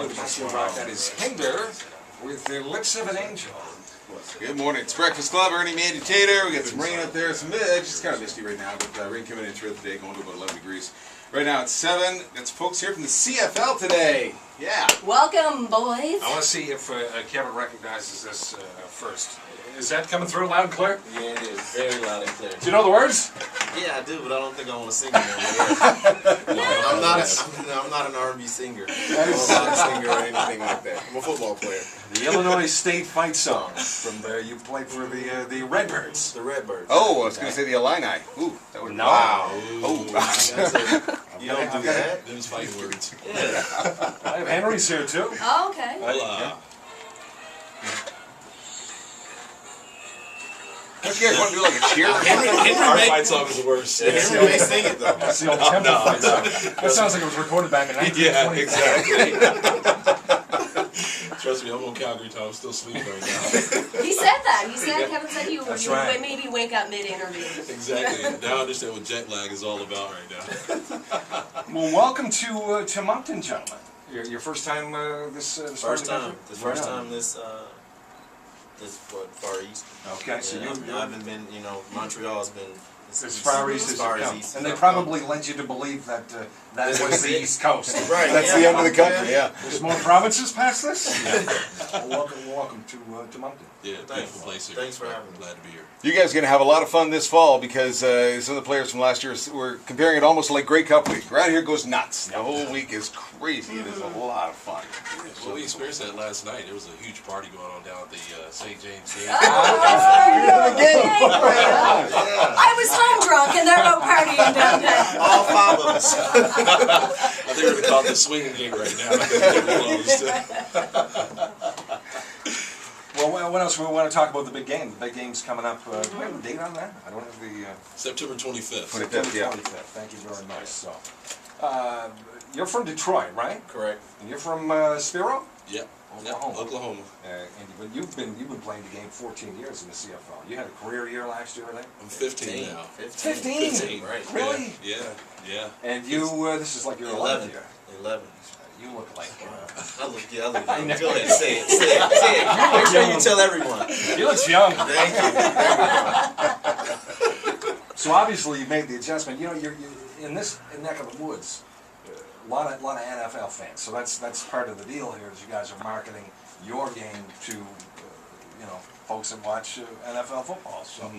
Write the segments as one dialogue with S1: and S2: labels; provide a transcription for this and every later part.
S1: That is Hinder with the lips of an angel.
S2: Good morning. It's Breakfast Club. Ernie, Mandy, Tater. We got some rain up there. Some it's just kind of misty right now, but rain coming in throughout the day, going to about 11 degrees. Right now it's 7. That's folks here from the CFL today. Yeah.
S3: Welcome, boys.
S1: I want to see if Kevin recognizes this first. Is that coming through loud and clear?
S4: Yeah, it is. Very loud and clear.
S1: Do you know the words?
S4: Yeah, I do, but I don't think I want to sing it. I'm not an R&B singer. I'm not a singer or anything like that. I'm a football player.
S1: The Illinois State fight song from you played for the Redbirds.
S4: The Redbirds.
S2: Oh, I was going to say the Illini. Ooh, that would
S1: no.
S2: Wow.
S4: Oh, you don't do that.
S5: Those fighting words.
S4: Yeah.
S1: I have Henry's here too.
S3: Oh, okay.
S5: Hola.
S2: Don't you guys want to do like a cheer?
S5: Our fight song is the worst.
S4: Henry may sing it though.
S1: That's the old temple fight song. That sounds like it was recorded back in 1920.
S5: Yeah, exactly. Trust me, I'm on Calgary time. I'm still sleeping right now.
S3: He said that. He said, Kevin said you
S1: That's
S3: would
S1: right.
S3: maybe wake up mid-interview.
S5: Exactly. Now I understand what jet lag is all about right now.
S1: Well, welcome to Moncton, gentlemen. Your first time this
S4: First time.
S1: This
S4: First time this Far East.
S1: Okay, so
S4: Yeah, I haven't been. Montreal's been.
S1: As far east as you come.
S4: east
S1: And they
S4: as I've
S1: probably led you to believe that that was the East Coast.
S4: Right.
S2: That's the end of the country, yeah.
S1: There's more provinces past this? Well, welcome to Moncton.
S5: Yeah, beautiful place here.
S4: Thanks for having me.
S5: Glad to be here.
S2: You guys are going to have a lot of fun this fall because some of the players from last year were comparing it almost like Grey Cup week. Around here goes nuts. The whole week is crazy. It is a lot of fun.
S5: Well, we experienced that last night. There was a huge party going on down at the St. James game.
S3: I was home drunk and they're out partying downtown.
S4: All 5 of us.
S5: I think we're going to call it the swinging game right now.
S1: Well, what else? We want to talk about the big game. The big game's coming up. Do we have a date on that? I don't have the...
S5: September 25th.
S1: September
S2: 25th, yeah.
S1: 25th. Thank you very much. So, you're from Detroit, right?
S4: Correct.
S1: And you're from Spiro?
S5: Yep.
S1: Oklahoma.
S5: Oklahoma.
S1: Andy, but you've been playing the game 14 years in the CFL. You had a career year last year, I think.
S5: I'm 15 now.
S1: 15?
S5: 15,
S4: right.
S1: Really?
S5: Yeah.
S1: And you, this is like your 11th year.
S4: 11.
S1: You look like.
S4: I look young. Go ahead, say it. Make sure you tell everyone.
S1: You look young.
S4: Thank you.
S1: So obviously you made the adjustment. You know, you're in this neck of the woods. A lot of NFL fans. So that's part of the deal here. Is you guys are marketing your game to folks that watch NFL football. So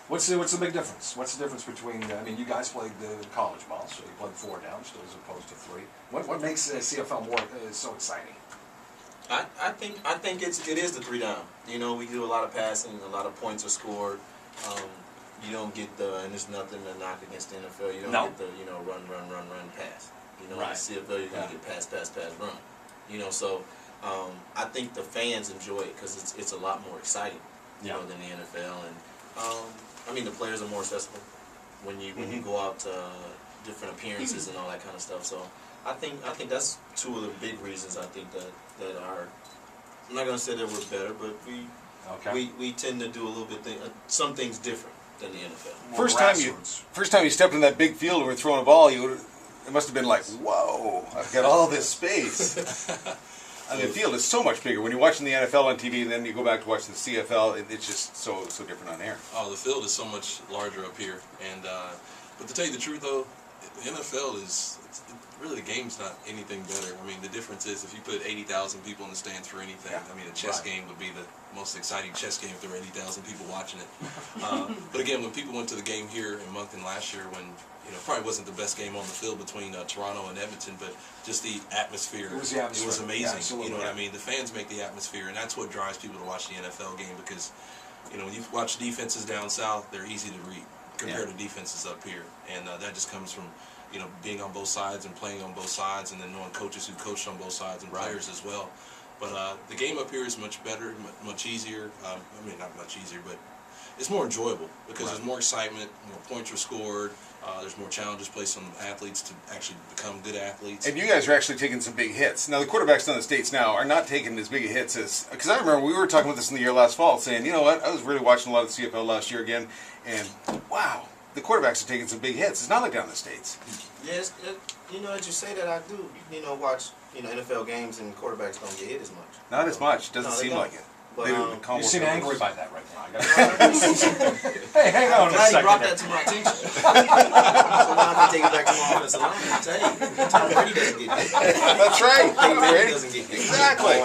S1: what's the big difference? What's the difference between? I mean, you guys played the college ball, so you played 4 downs as opposed to 3. What makes CFL more so exciting?
S4: I think it is the 3 down. We do a lot of passing, a lot of points are scored. You don't get and there's nothing to knock against the NFL. You don't get the run, pass.
S1: Right.
S4: In the CFL you're gonna get pass, run. So I think the fans enjoy it because it's a lot more exciting, than the NFL. And the players are more accessible when you go out to different appearances and all that kind of stuff. So I think that's 2 of the big reasons I think that are. I'm not gonna say that we're better, but we tend to do a little bit some things different than the NFL.
S2: First time you stepped in that big field and were throwing a ball, it must have been like, whoa! I've got all this space. I mean, the field is so much bigger when you're watching the NFL on TV, and then you go back to watch the CFL. It's just so different on air.
S5: Oh, the field is so much larger up here, and but to tell you the truth, though, the NFL really the game's not anything better. I mean, the difference is if you put 80,000 people in the stands for anything, I mean, a chess game would be the most exciting chess game if there were 80,000 people watching it. But again, when people went to the game here in Moncton last year, when probably wasn't the best game on the field between Toronto and Edmonton, but just the atmosphere. It was amazing.
S1: Yeah,
S5: you know what I mean? The fans make the atmosphere, and that's what drives people to watch the NFL game because, when you watch defenses down south, they're easy to read compared to defenses up here, and that just comes from being on both sides and playing on both sides, and then knowing coaches who coached on both sides and players as well. But the game up here is much better, much easier. Not much easier, but it's more enjoyable because there's more excitement, more points are scored. There's more challenges placed on athletes to actually become good athletes.
S2: And you guys are actually taking some big hits. Now, the quarterbacks down the States now are not taking as big a hits as... Because I remember we were talking about this in the year last fall, saying, you know what, I was really watching a lot of the CFL last year again, and wow, the quarterbacks are taking some big hits. It's not like down in the States.
S4: Yes, as you say that, I do, watch, NFL games and quarterbacks don't get hit as much.
S2: Not as much. Doesn't
S4: No, they
S2: seem
S4: don't.
S2: like it.
S4: But,
S2: They don't call
S1: You
S2: more
S1: seem
S2: penalties.
S1: angry by that right now. Hey, hang on
S4: I'm
S1: a
S4: glad he
S1: second.
S4: brought
S1: there.
S4: that to my attention. So now I can take it back to my offensive line and tell you, Tom Brady doesn't get hit.
S2: That's right.
S4: Peyton Manning doesn't get hit.
S2: Exactly.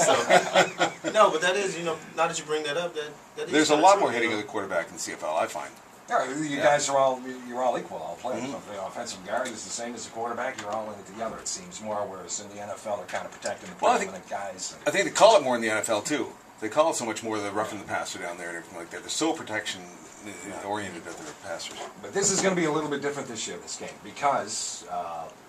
S4: So, no, but that is, now that you bring that up, that is
S2: There's a
S4: kinda
S2: lot
S4: true,
S2: more hitting of the quarterback in the CFL, I find.
S1: Yeah, you guys are you're all equal, all players. So if the offensive guard is the same as the quarterback, you're all in it together, it seems more, whereas in the NFL they're kind of protecting the
S2: Well, I think-
S1: preeminent guys.
S2: I think they call it more in the NFL too. They call it so much more the roughing the passer down there and everything like that. They're so protection oriented at their passers.
S1: But this is going to be a little bit different this year, this game, because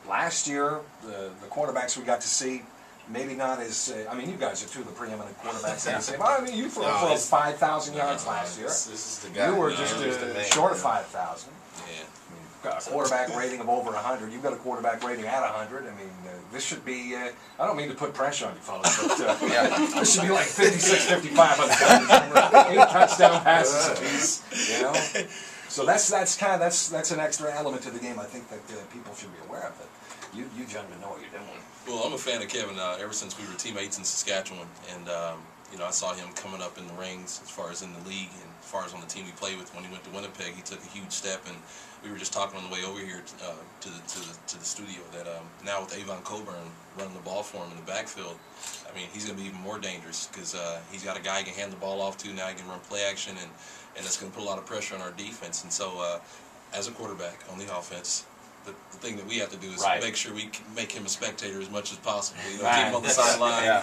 S1: last year the quarterbacks we got to see, maybe not as, you guys are two of the preeminent quarterbacks in the same. Well, you threw for
S5: it's-
S1: 5,000 yards last year.
S4: This is the guy.
S1: You were
S5: No,
S1: just
S5: he's the man.
S1: short of 5,000.
S5: Yeah.
S1: You've got a quarterback rating of over 100. You've got a quarterback rating at 100. This should be, I don't mean to put pressure on you fellas, but this should be like 56, 55 on the guys. 8 touchdown passes apiece, So that's an extra element to the game I think that people should be aware of. That you gentlemen know what you're doing.
S5: Well, I'm a fan of Kevin ever since we were teammates in Saskatchewan, and I saw him coming up in the ranks as far as in the league and as far as on the team he played with. When he went to Winnipeg, he took a huge step, and we were just talking on the way over here to the studio that now with Avon Coburn running the ball for him in the backfield, he's going to be even more dangerous because he's got a guy he can hand the ball off to. Now he can run play action, and that's going to put a lot of pressure on our defense. And so, as a quarterback on the offense, the thing that we have to do is make sure we can make him a spectator as much as possible. Keep him on the sideline.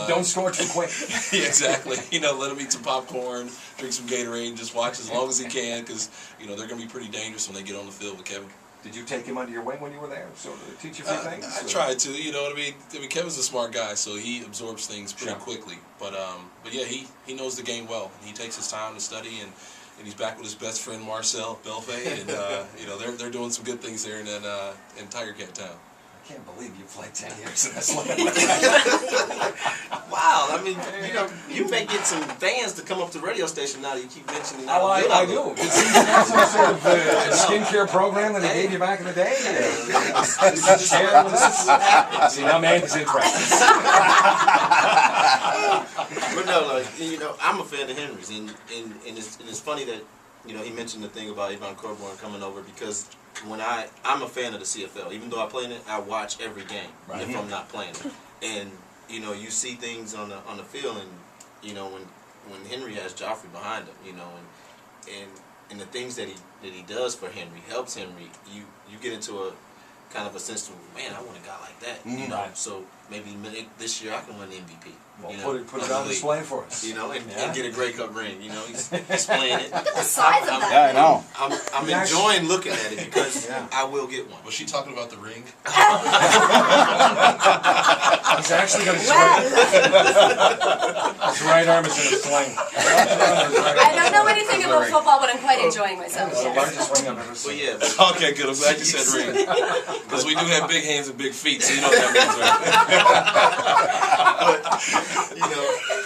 S1: Don't score too quick.
S5: Exactly. Let him eat some popcorn, drink some Gatorade, and just watch as long as he can because they're going to be pretty dangerous when they get on the field with Kevin.
S1: Did you take him under your wing when you were there, so to teach you a few things?
S5: I tried to. You know what I mean? Kevin's a smart guy, so he absorbs things pretty quickly. But yeah, he knows the game well. He takes his time to study, and he's back with his best friend Marcel Belfay, and they're doing some good things there in Tiger Cat Town.
S1: I can't believe you played 10 years in this league.
S4: Wow, you may get some fans to come up to the radio station now that you keep mentioning how good
S1: I
S4: I
S1: do.
S4: look.
S1: Did you have some sort of skincare program that they gave you back in the day? Just share it with us? See, now Mandy's interested.
S4: But no, I'm a fan of Henry's, and it's funny that he mentioned the thing about Avon Coburn coming over because when I'm a fan of the CFL, even though I play in it, I watch every game if I'm not playing it, and you see things on the field, and when Henry has Joffrey behind him, and the things that he does for Henry helps Henry, you get into a kind of a sense of, man, I want a guy like that, so maybe this year I can win the MVP.
S1: Well, put it on display for us.
S4: And get a Grey Cup ring. He's displaying it.
S3: Look at the size of that.
S2: Yeah, I know.
S4: I'm enjoying looking at it because I will get one.
S5: Was she talking about the ring?
S1: He's actually going to swing. His right arm is in a sling.
S3: I don't know anything about football, but I'm quite enjoying myself.
S1: It's the
S3: Yes.
S1: largest ring I've ever
S4: But
S1: seen.
S4: yeah,
S5: Okay, good. I'm glad you said ring. Because we do have big hands and big feet, so you know what that means, right?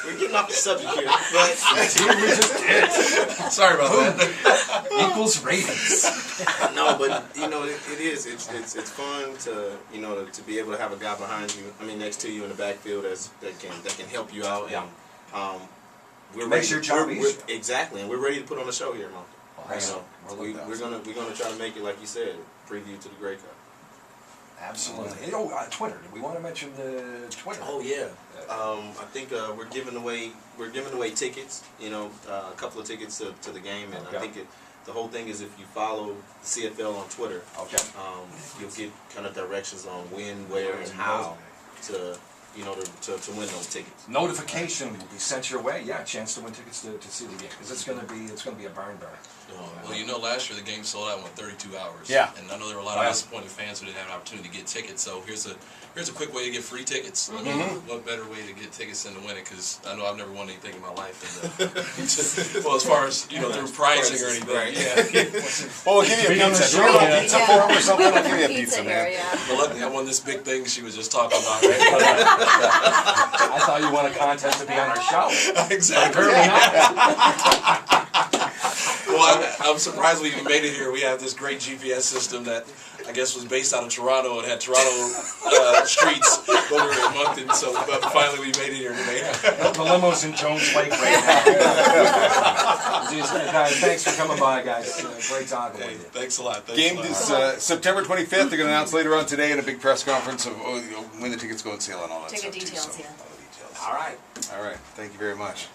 S4: we're getting off the subject here. But
S5: Sorry about that.
S1: Equals ratings.
S4: no, but it is. It's fun to to be able to have a guy behind you. Next to you in the backfield that can help you out.
S1: Yeah.
S4: And we're
S1: Makes
S4: ready
S1: your job easier.
S4: Exactly, and we're ready to put on a show here, Mo.
S1: We're
S4: We're gonna try to make it, like you said, preview to the Grey Cup.
S1: Absolutely. Twitter. Do we want to mention the Twitter?
S4: Oh yeah. I think we're giving away tickets. A couple of tickets to the game, and I think the whole thing is if you follow CFL on Twitter, you'll get kind of directions on when, where, and how to win those tickets.
S1: Notification will be sent your way. Yeah, a chance to win tickets to see the game because it's going to be a barn burner.
S5: Well, last year the game sold out in 32 hours.
S2: Yeah.
S5: And I know there were a lot of disappointed fans who didn't have an opportunity to get tickets. So here's a quick way to get free tickets. What better way to get tickets than to win it? Because I know I've never won anything in my life. And, well, as far as through pricing or anything.
S4: Right.
S5: Yeah.
S2: Well, we'll give you a
S1: Being on the
S2: pizza.
S1: show,
S2: Do you want a
S1: yeah.
S2: pizza for him or something? I'll give you a
S3: Pizza
S2: pizza,
S3: here,
S2: man.
S3: yeah.
S5: But luckily, I won this big thing she was just talking about. Right?
S1: I thought you won a contest to be on our show.
S5: Exactly.
S1: Apparently not.
S5: Well, I'm surprised we even made it here. We have this great GPS system that I guess was based out of Toronto and had Toronto streets, but we were in Moncton, so but finally we made it here today.
S1: The limo's in Jones Lake right now. Jeez, guys, thanks for coming by, guys. Great talking with you.
S5: Thanks a lot.
S2: Game is September 25th. They're going to announce later on today in a big press conference of when the tickets go on sale and all that
S3: Ticket
S2: stuff.
S3: details,
S2: too, so,
S3: yeah.
S2: all the details.
S1: All right.
S2: All right. Thank you very much.